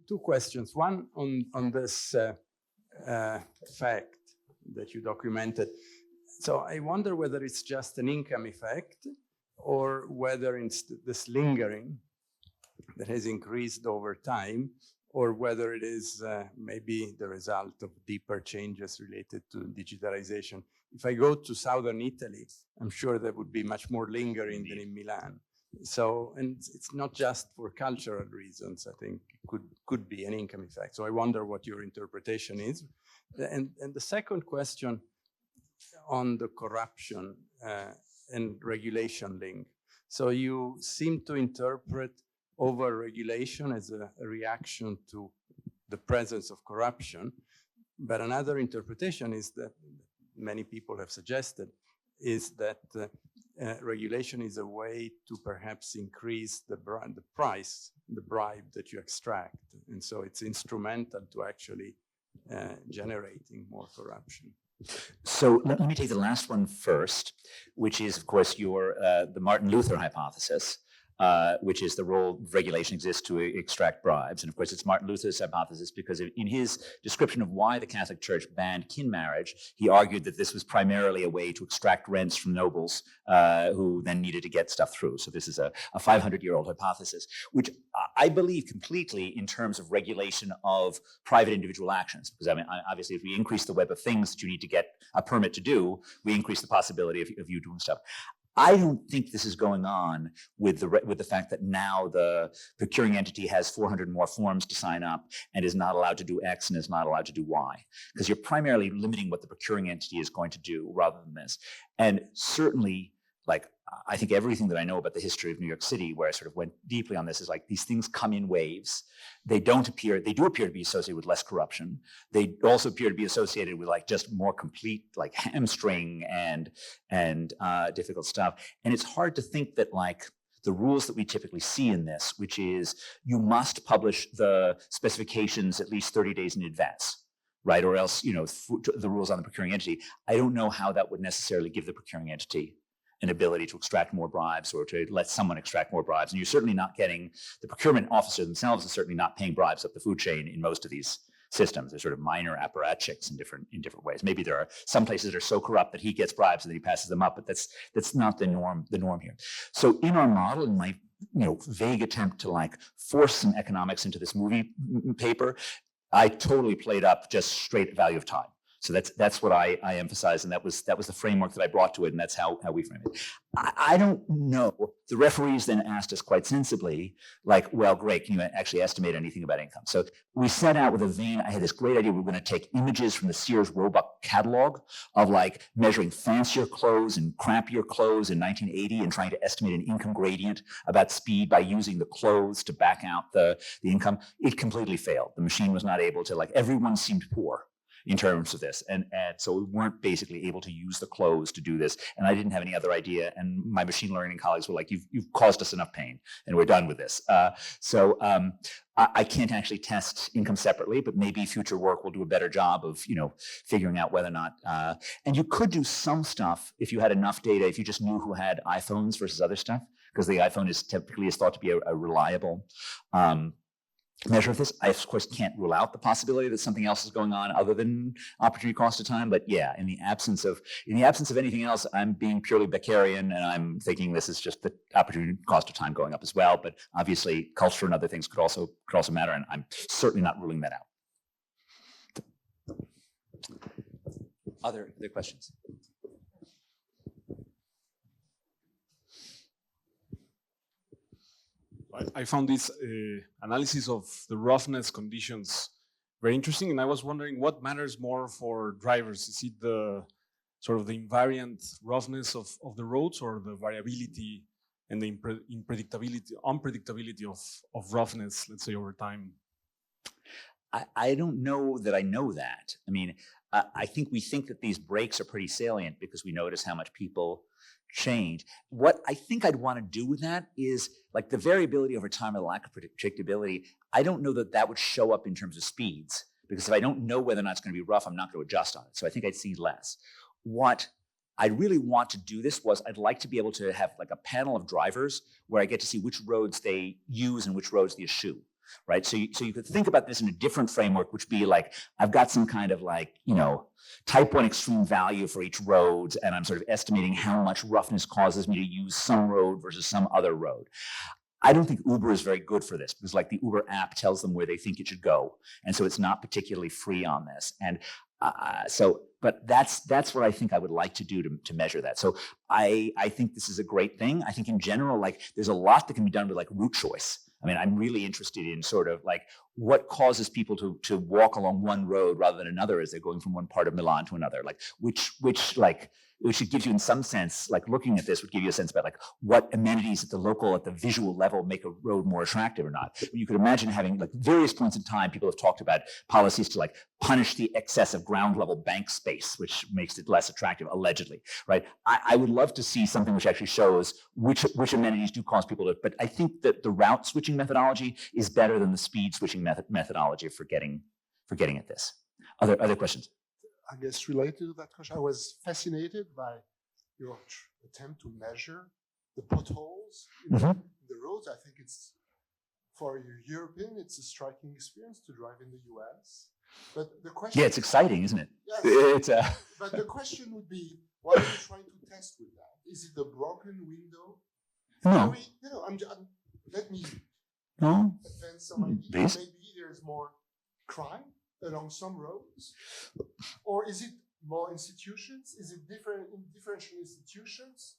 two questions. One on this fact that you documented. So I wonder whether it's just an income effect or whether it's this lingering that has increased over time, or whether it is maybe the result of deeper changes related to digitalization. If I go to southern Italy, I'm sure there would be much more lingering than in Milan. So, and it's not just for cultural reasons, I think it could be an income effect. So I wonder what your interpretation is. And the second question on the corruption and regulation link. So you seem to interpret over-regulation as a reaction to the presence of corruption, but another interpretation is that many people have suggested is that regulation is a way to perhaps increase the price, the bribe that you extract. And so it's instrumental to actually generating more corruption. So let me take the last one first, which is, of course, the Martin Luther hypothesis, which is the role regulation exists to extract bribes. And of course, it's Martin Luther's hypothesis because in his description of why the Catholic Church banned kin marriage, he argued that this was primarily a way to extract rents from nobles who then needed to get stuff through. So this is a 500-year-old hypothesis, which I believe completely in terms of regulation of private individual actions. Because I mean, obviously, if we increase the web of things that you need to get a permit to do, we increase the possibility of you doing stuff. I don't think this is going on with the fact that now the procuring entity has 400 more forms to sign up and is not allowed to do X and is not allowed to do Y, because you're primarily limiting what the procuring entity is going to do rather than this. And certainly, like, I think everything that I know about the history of New York City, where I sort of went deeply on this, is like these things come in waves. They do appear to be associated with less corruption. They also appear to be associated with like just more complete like hamstring and difficult stuff. And it's hard to think that like the rules that we typically see in this, which is you must publish the specifications at least 30 days in advance, right? Or else, you know, the rules on the procuring entity, I don't know how that would necessarily give the procuring entity an ability to extract more bribes or to let someone extract more bribes. And you're certainly not getting, the procurement officer themselves is certainly not paying bribes up the food chain in most of these systems. They're sort of minor apparatchiks in different ways. Maybe there are some places that are so corrupt that he gets bribes and then he passes them up, but that's not the norm here. So in our model, in my vague attempt to like force some economics into this movie paper, I totally played up just straight value of time. So that's what I emphasize, and that was the framework that I brought to it, and that's how we frame it. I don't know. The referees then asked us quite sensibly, like, well, great, can you actually estimate anything about income? So we set out with a vein. I had this great idea. We were going to take images from the Sears Roebuck catalog of like measuring fancier clothes and crappier clothes in 1980 and trying to estimate an income gradient about speed by using the clothes to back out the income. It completely failed. The machine was not able to, like, everyone seemed poor in terms of this. And so we weren't basically able to use the clothes to do this. And I didn't have any other idea. And my machine learning colleagues were like, you've caused us enough pain and we're done with this. So I can't actually test income separately, but maybe future work will do a better job of, figuring out whether or not, and you could do some stuff if you had enough data, if you just knew who had iPhones versus other stuff, because the iPhone is typically thought to be a reliable measure of this. I, of course, can't rule out the possibility that something else is going on other than opportunity cost of time. But yeah, in the absence of anything else, I'm being purely Beckerian, and I'm thinking this is just the opportunity cost of time going up as well. But obviously, culture and other things could also matter, and I'm certainly not ruling that out. Other questions? I found this analysis of the roughness conditions very interesting, and I was wondering what matters more for drivers. Is it the sort of the invariant roughness of the roads, or the variability and the unpredictability of roughness, let's say, over time? I don't know that I know that. I mean, I think we think that these breaks are pretty salient because we notice how much people change. What I think I'd want to do with that is like the variability over time or the lack of predictability. I don't know that would show up in terms of speeds, because if I don't know whether or not it's going to be rough, I'm not going to adjust on it. So I think I'd see less. What I really want to do this was I'd like to be able to have like a panel of drivers where I get to see which roads they use and which roads they eschew. right? So you could think about this in a different framework, which would be like, I've got some kind of like, type 1 extreme value for each road, and I'm sort of estimating how much roughness causes me to use some road versus some other road. I don't think Uber is very good for this, because like the Uber app tells them where they think it should go. And so it's not particularly free on this. And but that's what I think I would like to do to measure that. So I think this is a great thing. I think in general, like there's a lot that can be done with like route choice. I mean, I'm really interested in sort of like what causes people to walk along one road rather than another as they're going from one part of Milan to another. Like which it gives you in some sense, like looking at this would give you a sense about like what amenities at the visual level make a road more attractive or not. You could imagine having like various points in time, people have talked about policies to like punish the excess of ground level bank space, which makes it less attractive, allegedly, right? I would love to see something which actually shows which amenities do cause people to, but I think that the route switching methodology is better than the speed switching methodology for getting at this. Other questions? I guess related to that question, I was fascinated by your attempt to measure the potholes in the roads. I think it's, for a European, it's a striking experience to drive in the US. But the question— Yeah, it's exciting, isn't it? Yes. But the question would be, what are you trying to test with that? Is it a broken window? No. Let me No. advance some ideas. Maybe there's more crime along some roads, or is it more institutions? Is it differential institutions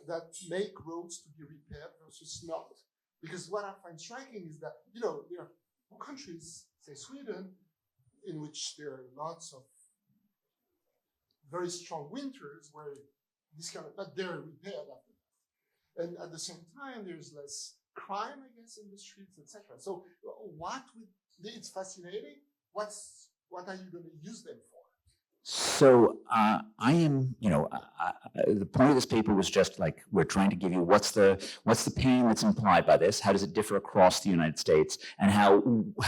that make roads to be repaired versus not? Because what I find striking is that there are countries, say Sweden, in which there are lots of very strong winters where but they're repaired after that, and at the same time there's less crime, I guess, in the streets, etc. So it's fascinating. What are you going to use them for? So I am, the point of this paper was just like, we're trying to give you what's the pain that's implied by this, how does it differ across the United States, and how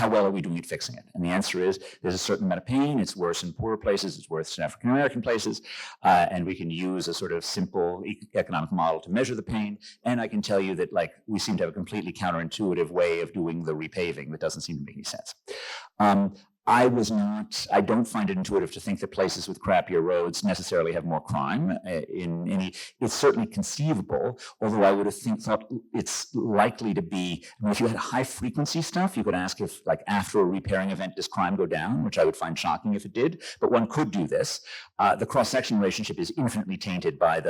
well are we doing at fixing it? And the answer is there's a certain amount of pain. It's worse in poorer places, it's worse in African American places, and we can use a sort of simple economic model to measure the pain. And I can tell you that like we seem to have a completely counterintuitive way of doing the repaving that doesn't seem to make any sense. I don't find it intuitive to think that places with crappier roads necessarily have more crime in any. It's certainly conceivable, although I would have thought it's likely to be, if you had high frequency stuff, you could ask if like after a repairing event, does crime go down, which I would find shocking if it did, but one could do this. The cross-section relationship is infinitely tainted by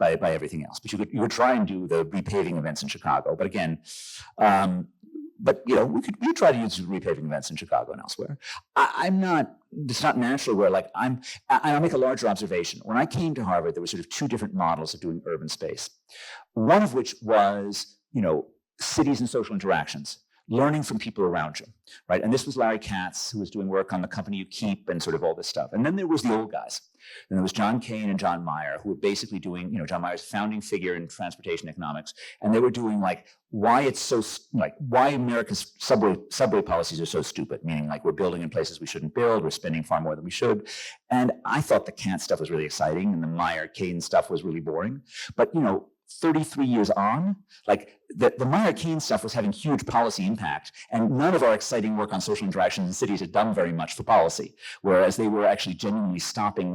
by everything else, but you could try and do the repaving events in Chicago, but again, we could try to use repaving events in Chicago and elsewhere. It's not naturally where like I'll make a larger observation. When I came to Harvard, there were sort of two different models of doing urban space. One of which was, cities and social interactions, learning from people around you, right? And this was Larry Katz, who was doing work on The Company You Keep and sort of all this stuff. And then there was the old guys. And there was John Kane and John Meyer, who were basically doing, John Meyer's founding figure in transportation economics. And they were doing like, why America's subway policies are so stupid, meaning like we're building in places we shouldn't build, we're spending far more than we should. And I thought the Katz stuff was really exciting and the Meyer-Kane stuff was really boring. But, 33 years on, like the Meyer-Kane stuff was having huge policy impact, and none of our exciting work on social interactions in cities had done very much for policy, whereas they were actually genuinely stopping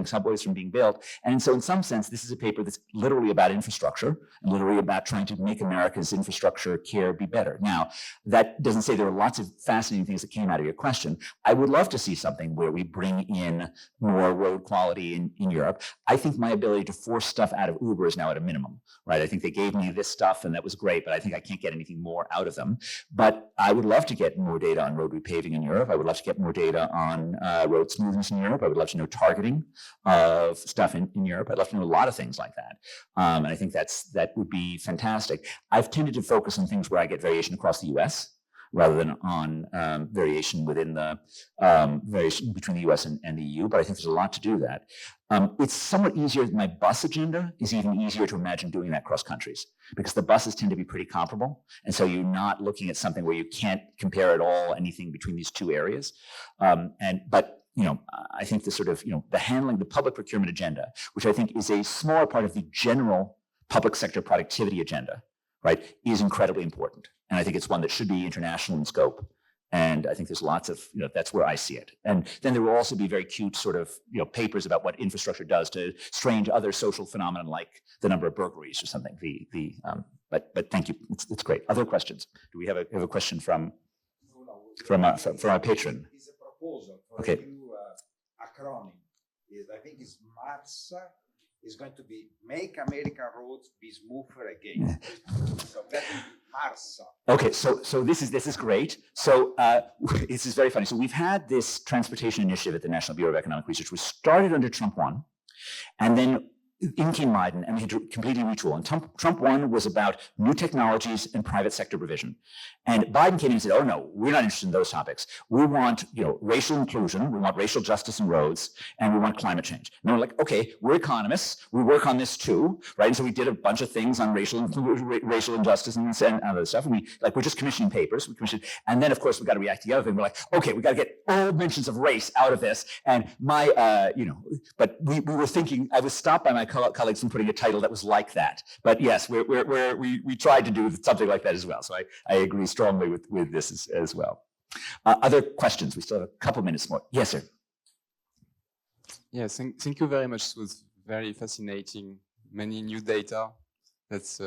subways from being built. And so in some sense, this is a paper that's literally about infrastructure and literally about trying to make America's infrastructure care be better. Now, that doesn't say there are lots of fascinating things that came out of your question. I would love to see something where we bring in more road quality in Europe. I think my ability to force stuff out of Uber is now at a minimum, right? I think they gave me this stuff and that was great, but I think I can't get anything more out of them. But I would love to get more data on road repaving in Europe. I would love to get more data on road smoothness in Europe. I would love to know targeting of stuff in Europe. I'd love to know a lot of things like that. And I think that would be fantastic. I've tended to focus on things where I get variation across the US rather than on variation within the variation between the US and the EU, but I think there's a lot to do that. It's somewhat easier. My bus agenda is even easier to imagine doing that cross countries because the buses tend to be pretty comparable. And so you're not looking at something where you can't compare at all anything between these two areas. But I think the sort of, the handling, the public procurement agenda, which I think is a smaller part of the general public sector productivity agenda, right, is incredibly important. And I think it's one that should be international in scope. And I think there's lots of, that's where I see it. And then there will also be very cute sort of, papers about what infrastructure does to strange other social phenomenon like the number of burglaries or something. But thank you, it's great. Other questions? Do we have a question from our patron? It's a proposal for Okay. a new acronym. I think it's MARSA. Is going to be Make American Roads Be Smoother Again. So that will be MARSA. Okay, so this is great. So this is very funny. So we've had this transportation initiative at the National Bureau of Economic Research, which started under Trump 1, and then in came Biden, and we had to completely retool. And Trump 1 was about new technologies and private sector provision. And Biden came in and said, oh no, we're not interested in those topics. We want, racial inclusion, we want racial justice in roads, and we want climate change. And we're like, okay, we're economists, we work on this too, right? And so we did a bunch of things on racial injustice and other stuff. And we're just commissioning papers. And then of course we got to react to the other thing. We're like, okay, we got to get all mentions of race out of this. And but we were thinking, I was stopped by my colleagues from putting a title that was like that. But yes, we tried to do something like that as well. So I agree strongly with this as well. Other questions? We still have a couple minutes more. Yes, sir. Yes, thank you very much. It was very fascinating. Many new data. That's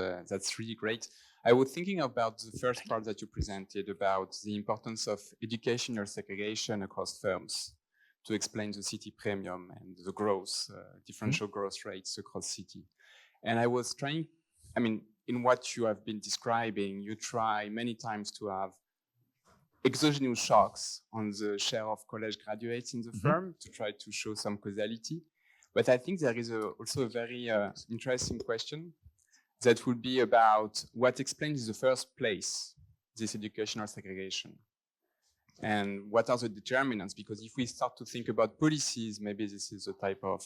really great. I was thinking about the first part that you presented about the importance of educational segregation across firms to explain the city premium and the growth, differential growth rates across city. And I was trying, in what you have been describing, you try many times to have exogenous shocks on the share of college graduates in the firm to try to show some causality. But I think there is also a very interesting question that would be about what explains in the first place this educational segregation. And what are the determinants? Because if we start to think about policies, maybe this is the type of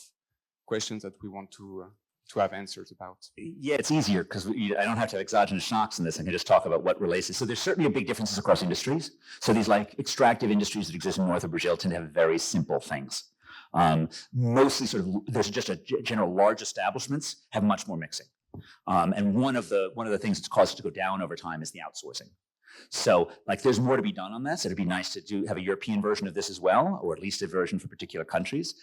questions that we want to have answers about. Yeah, it's easier because I don't have to have exogenous shocks in this. I can just talk about what relates to. So there's certainly a big differences across industries. So these like extractive industries that exist in north of Brazil tend to have very simple things. Mostly sort of, there's just a general large establishments have much more mixing. And one of the things that's caused it to go down over time is the outsourcing. So there's more to be done on this. It'd be nice to have a European version of this as well, or at least a version for particular countries.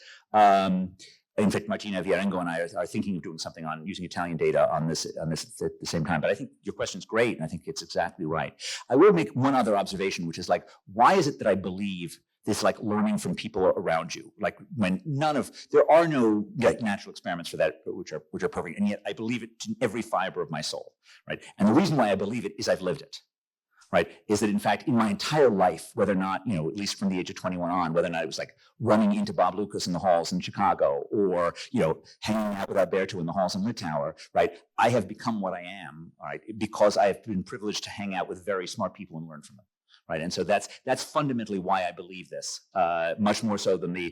In fact, Martina Viarengo and I are thinking of doing something on using Italian data on this at the same time. But I think your question is great, and I think it's exactly right. I will make one other observation, which is why is it that I believe this learning from people around you, when there are no natural experiments for that which are perfect, and yet I believe it in every fiber of my soul, right? And the reason why I believe it is I've lived it. Right, is that in fact in my entire life, whether or not, at least from the age of 21 on, whether or not it was running into Bob Lucas in the halls in Chicago or, hanging out with Alberto in the halls in Litauen, right, I have become what I am, right, because I have been privileged to hang out with very smart people and learn from them. Right, and so that's fundamentally why I believe this, much more so than the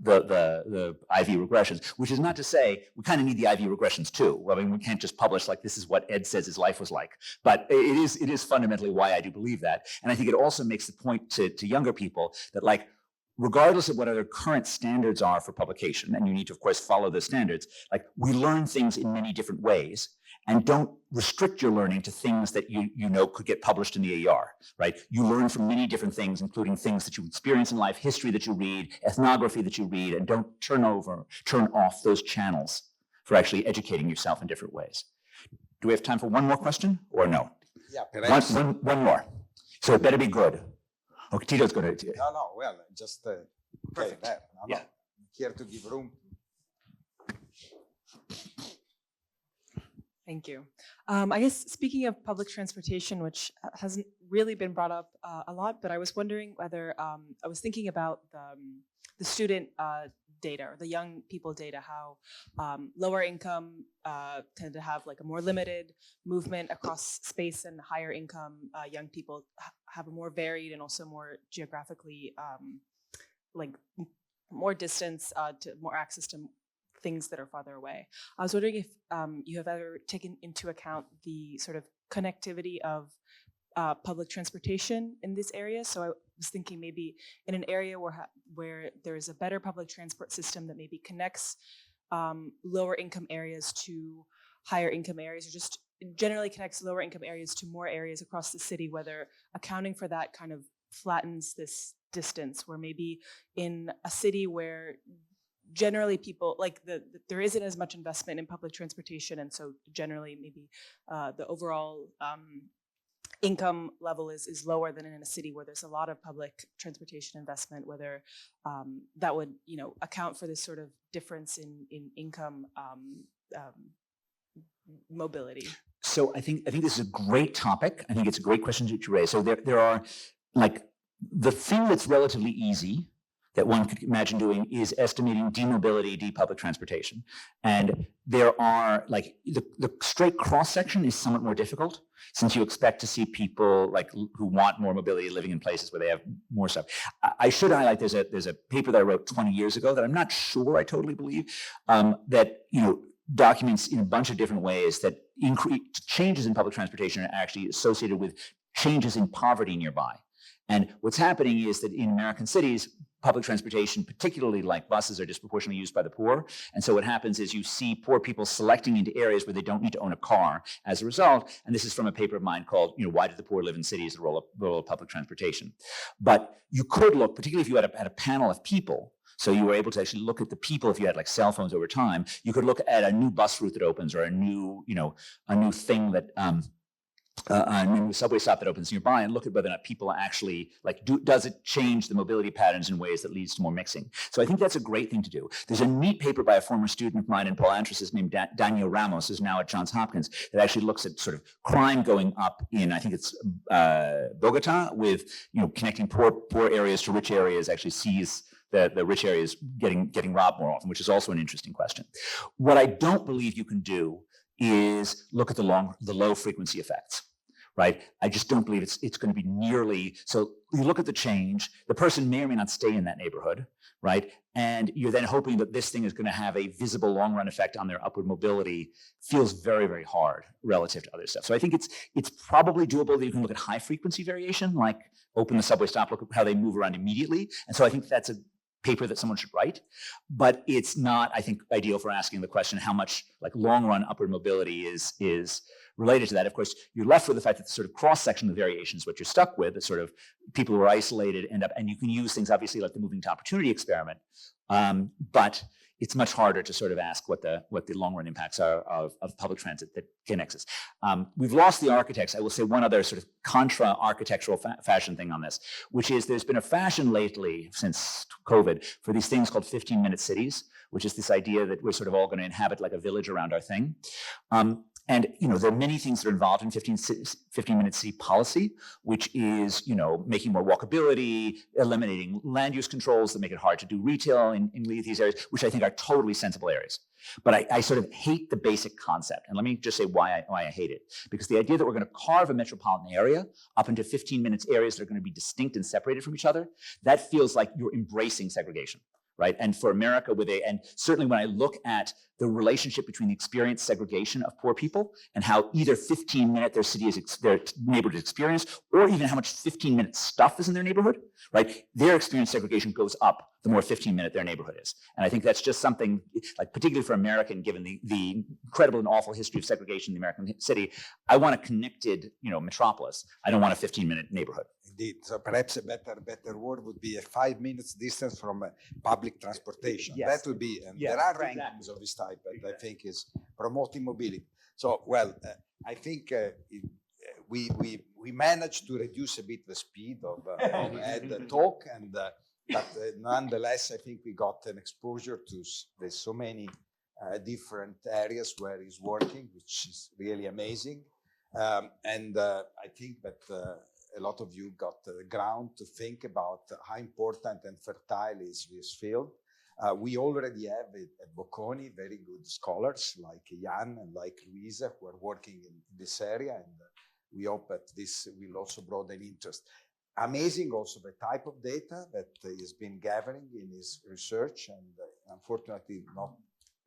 IV regressions. Which is not to say we kind of need the IV regressions too. We can't just publish this is what Ed says his life was like. But it is fundamentally why I do believe that, and I think it also makes the point to younger people that regardless of what our current standards are for publication, and you need to of course follow those standards. We learn things in many different ways. And don't restrict your learning to things that you could get published in the AER, right? You learn from many different things, including things that you experience in life, history that you read, ethnography that you read, and don't turn off those channels for actually educating yourself in different ways. Do we have time for one more question or no? Yeah, perhaps. One more. So it better be good. Okay, Tito's going to. No, well, just Perfect. There. Yeah. Here to give room. Thank you. I guess speaking of public transportation, which hasn't really been brought up a lot, but I was wondering whether I was thinking about the student data or the young people data, how lower income tend to have a more limited movement across space, and higher income young people have a more varied and also more geographically more distance to more access to things that are farther away. I was wondering if you have ever taken into account the sort of connectivity of public transportation in this area. So I was thinking maybe in an area where there is a better public transport system that maybe connects lower income areas to higher income areas, or just generally connects lower income areas to more areas across the city, whether accounting for that kind of flattens this distance, where maybe in a city where generally people like there isn't as much investment in public transportation, and so generally maybe the overall income level is lower than in a city where there's a lot of public transportation investment, whether that would account for this sort of difference in income mobility. So I think this is a great topic. I think it's a great question that you raise. So there are like the thing that's relatively easy that one could imagine doing is estimating demobility, public transportation. And there are like the straight cross section is somewhat more difficult, since you expect to see people like who want more mobility living in places where they have more stuff. I should highlight there's a paper that I wrote 20 years ago that I'm not sure I totally believe, that documents in a bunch of different ways that changes in public transportation are actually associated with changes in poverty nearby. And what's happening is that in American cities, public transportation, particularly like buses, are disproportionately used by the poor. And so what happens is you see poor people selecting into areas where they don't need to own a car as a result. And this is from a paper of mine called, Why Did the Poor Live in Cities? The Role of Public Transportation. But you could look, particularly if you had a panel of people, so you were able to actually look at the people if you had like cell phones over time, you could look at a new bus route that opens or a new thing that, a new subway stop that opens nearby, and look at whether or not people actually does it change the mobility patterns in ways that leads to more mixing. So I think that's a great thing to do. There's a neat paper by a former student of mine in Paul Antris's named Daniel Ramos, who's now at Johns Hopkins, that actually looks at sort of crime going up in, I think it's Bogota, with connecting poor areas to rich areas, actually sees the rich areas getting robbed more often, which is also an interesting question. What I don't believe you can do is look at the low frequency effects, right? I just don't believe it's going to be nearly, so you look at the change, the person may or may not stay in that neighborhood, right? And you're then hoping that this thing is going to have a visible long run effect on their upward mobility. Feels very, very hard relative to other stuff. So I think it's probably doable that you can look at high frequency variation, like open the subway stop, look at how they move around immediately. And so I think that's a paper that someone should write, but it's not, I think, ideal for asking the question how much like long run upward mobility is related to that. Of course, you're left with the fact that the sort of cross section of variation is what you're stuck with, the sort of people who are isolated end up, and you can use things obviously like the moving to opportunity experiment, but it's much harder to sort of ask what the long run impacts are of public transit that connects us. We've lost the architects. I will say one other sort of contra architectural fashion thing on this, which is there's been a fashion lately since COVID for these things called 15-minute cities, which is this idea that we're sort of all going to inhabit like a village around our thing. And there are many things that are involved in 15-minute city policy, which is making more walkability, eliminating land use controls that make it hard to do retail in these areas, which I think are totally sensible areas. But I sort of hate the basic concept, and let me just say why I hate it. Because the idea that we're going to carve a metropolitan area up into 15 minutes areas that are going to be distinct and separated from each other, that feels like you're embracing segregation. Right. And for America, and certainly when I look at the relationship between the experienced segregation of poor people and how either 15-minute their neighborhood is experienced, or even how much 15-minute stuff is in their neighborhood, right? Their experienced segregation goes up the more 15-minute their neighborhood is. And I think that's just something, like particularly for American, given the incredible and awful history of segregation in the American city, I want a connected, metropolis. I don't want a 15-minute neighborhood. Indeed. So perhaps a better word would be a 5 minutes distance from public transportation. Yes. That would be, and Yes, there are exactly. rankings of this type that I think is promoting mobility. So, well, I think we managed to reduce a bit the speed of the talk, and but nonetheless, I think we got an exposure to there's so many different areas where he's working, which is really amazing. And I think that a lot of you got the ground to think about how important and fertile is this field. We already have at Bocconi very good scholars like Jan and like Luisa who are working in this area, and we hope that this will also broaden interest. Amazing also the type of data that he's been gathering in his research, and unfortunately not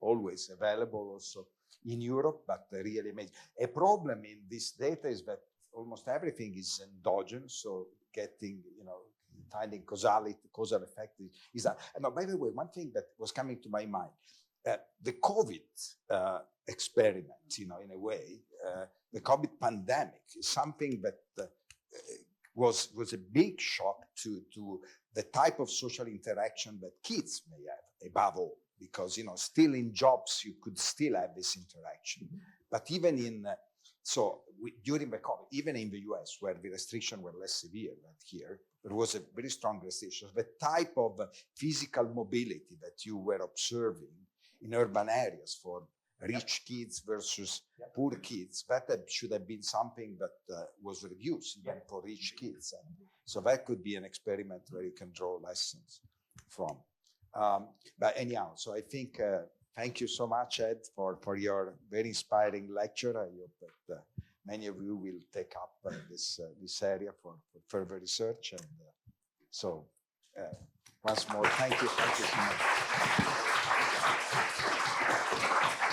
always available also in Europe, but really amazing. A problem in this data is that almost everything is endogenous, so getting, finding causal effect is that. And by the way, one thing that was coming to my mind, the COVID experiment, in a way. The COVID pandemic is something that was a big shock to the type of social interaction that kids may have, above all, because still in jobs you could still have this interaction. But even in during the COVID, even in the US, where the restrictions were less severe than here, there was a very strong restriction. The type of physical mobility that you were observing in urban areas for rich kids versus poor kids, that should have been something that was reduced even for rich kids. And so that could be an experiment where you can draw lessons from. But anyhow, so I think, thank you so much, Ed, for your very inspiring lecture. I hope that many of you will take up this area for further research. And so once more, thank you so much.